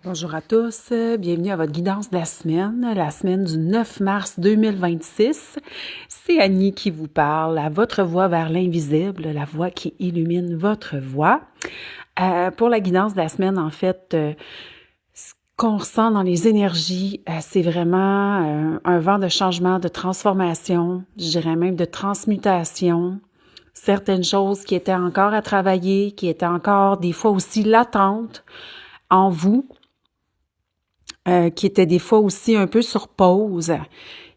Bonjour à tous, bienvenue à votre guidance de la semaine du 9 mars 2026. C'est Annie qui vous parle, à votre voix vers l'invisible, la voix qui illumine votre voix. Pour la guidance de la semaine, en fait, ce qu'on ressent dans les énergies, c'est vraiment un vent de changement, de transformation, je dirais même de transmutation. Certaines choses qui étaient encore à travailler, qui étaient encore des fois aussi latentes en vous, qui étaient des fois aussi un peu sur pause,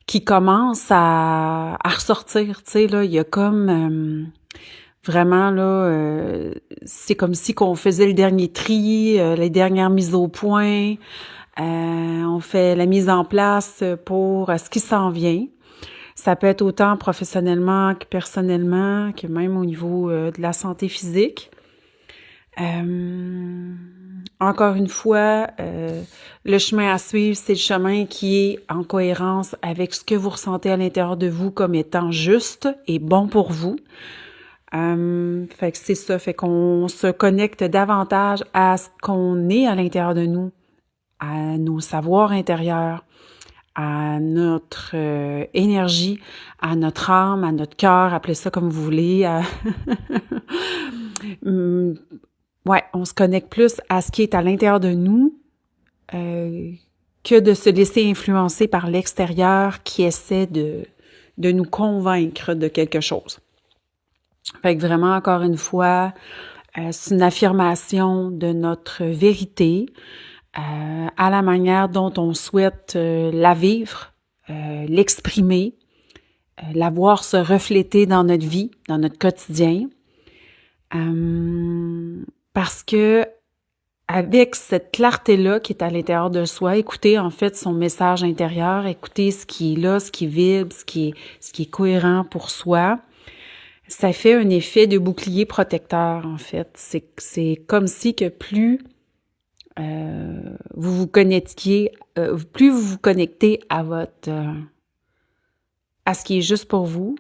qui commencent à ressortir, tu sais, là, il y a comme vraiment, là, c'est comme si qu'on faisait le dernier tri, les dernières mises au point, on fait la mise en place pour ce qui s'en vient. Ça peut être autant professionnellement que personnellement, que même au niveau de la santé physique. Encore une fois, le chemin à suivre, c'est le chemin qui est en cohérence avec ce que vous ressentez à l'intérieur de vous comme étant juste et bon pour vous. Fait que c'est ça, fait qu'on se connecte davantage à ce qu'on est à l'intérieur de nous, à nos savoirs intérieurs, à notre énergie, à notre âme, à notre cœur, appelez ça comme vous voulez. Ouais, on se connecte plus à ce qui est à l'intérieur de nous que de se laisser influencer par l'extérieur qui essaie de nous convaincre de quelque chose. Fait que vraiment, encore une fois, c'est une affirmation de notre vérité à la manière dont on souhaite la vivre, l'exprimer, la voir se refléter dans notre vie, dans notre quotidien. Parce que avec cette clarté-là qui est à l'intérieur de soi, écoutez en fait son message intérieur, écoutez ce qui est là, ce qui vibre, ce qui est cohérent pour soi, ça fait un effet de bouclier protecteur en fait. C'est comme si que plus vous vous connectiez, plus vous vous connectez à votre à ce qui est juste pour vous,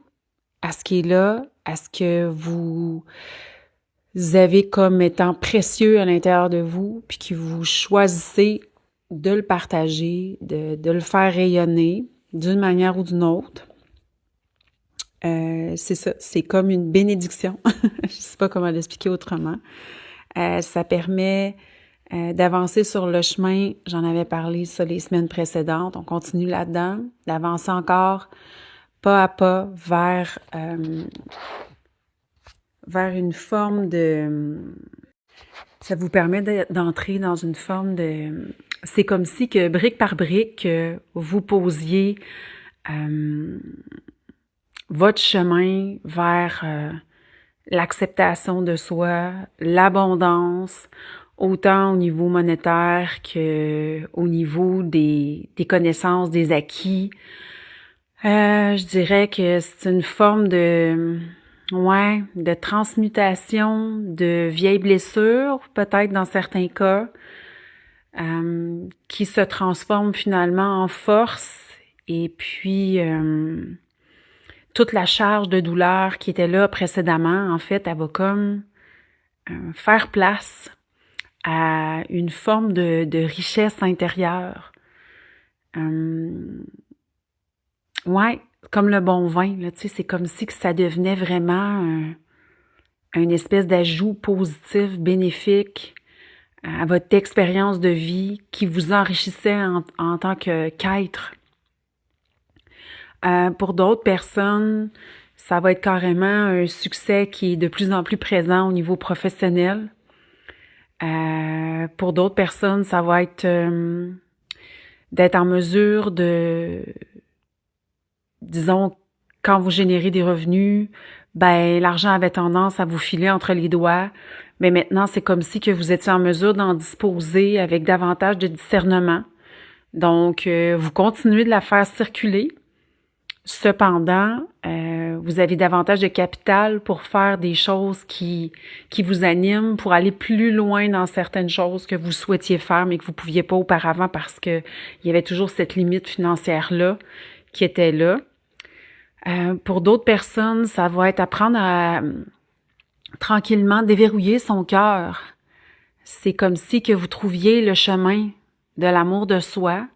à ce qui est là, à ce que vous avez comme étant précieux à l'intérieur de vous, puis que vous choisissez de le partager, de le faire rayonner d'une manière ou d'une autre. C'est ça, c'est comme une bénédiction. Je sais pas comment l'expliquer autrement. Ça permet d'avancer sur le chemin. J'en avais parlé ça les semaines précédentes. On continue là-dedans, d'avancer encore pas à pas vers une forme de... Ça vous permet d'entrer dans une forme de... C'est comme si que brique par brique, vous posiez votre chemin vers l'acceptation de soi, l'abondance, autant au niveau monétaire que au niveau des connaissances, des acquis. Je dirais que c'est une forme de transmutation de vieilles blessures, peut-être dans certains cas, qui se transforment finalement en force. Et puis, toute la charge de douleur qui était là précédemment, en fait, elle va comme faire place à une forme de richesse intérieure. Comme le bon vin, là, tu sais, c'est comme si que ça devenait vraiment une espèce d'ajout positif, bénéfique à votre expérience de vie qui vous enrichissait en tant qu'être. Pour d'autres personnes, ça va être carrément un succès qui est de plus en plus présent au niveau professionnel. Pour d'autres personnes, ça va être d'être en mesure de, disons, quand vous générez des revenus, ben l'argent avait tendance à vous filer entre les doigts, mais maintenant c'est comme si que vous étiez en mesure d'en disposer avec davantage de discernement. Donc, vous continuez de la faire circuler. Cependant, vous avez davantage de capital pour faire des choses qui vous animent, pour aller plus loin dans certaines choses que vous souhaitiez faire, mais que vous pouviez pas auparavant parce que il y avait toujours cette limite financière-là qui était là. Pour d'autres personnes, ça va être apprendre à tranquillement déverrouiller son cœur, C'est comme si que vous trouviez le chemin de l'amour de soi.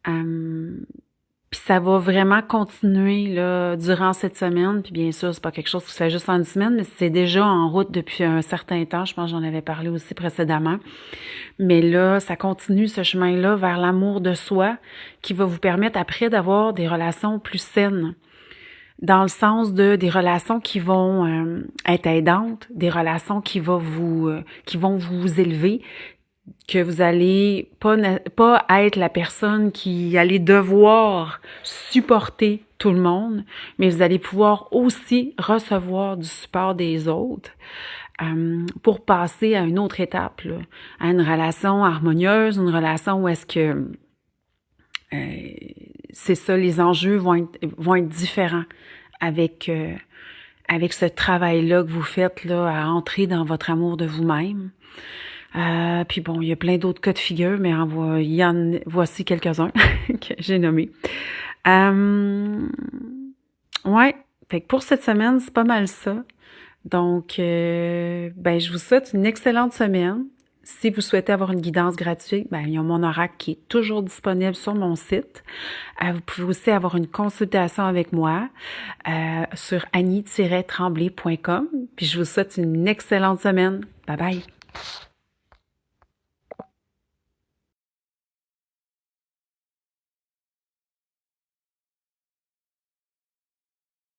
Puis ça va vraiment continuer là durant cette semaine. Puis bien sûr, c'est pas quelque chose qui se fait juste en une semaine, mais c'est déjà en route depuis un certain temps. Je pense que j'en avais parlé aussi précédemment. Mais là, ça continue ce chemin-là vers l'amour de soi qui va vous permettre après d'avoir des relations plus saines. Dans le sens de des relations qui vont être aidantes, des relations qui vont vous élever, que vous allez pas être la personne qui allait devoir supporter tout le monde, mais vous allez pouvoir aussi recevoir du support des autres pour passer à une autre étape, là, à une relation harmonieuse, une relation où est-ce que c'est ça, les enjeux vont être différents avec ce travail-là que vous faites là à entrer dans votre amour de vous-même. Puis bon, il y a plein d'autres cas de figure, mais voici quelques-uns que j'ai nommés. Ouais, fait que pour cette semaine, c'est pas mal ça. Donc, je vous souhaite une excellente semaine. Si vous souhaitez avoir une guidance gratuite, il y a mon oracle qui est toujours disponible sur mon site. Vous pouvez aussi avoir une consultation avec moi sur annie-tremblay.com. Puis je vous souhaite une excellente semaine. Bye bye!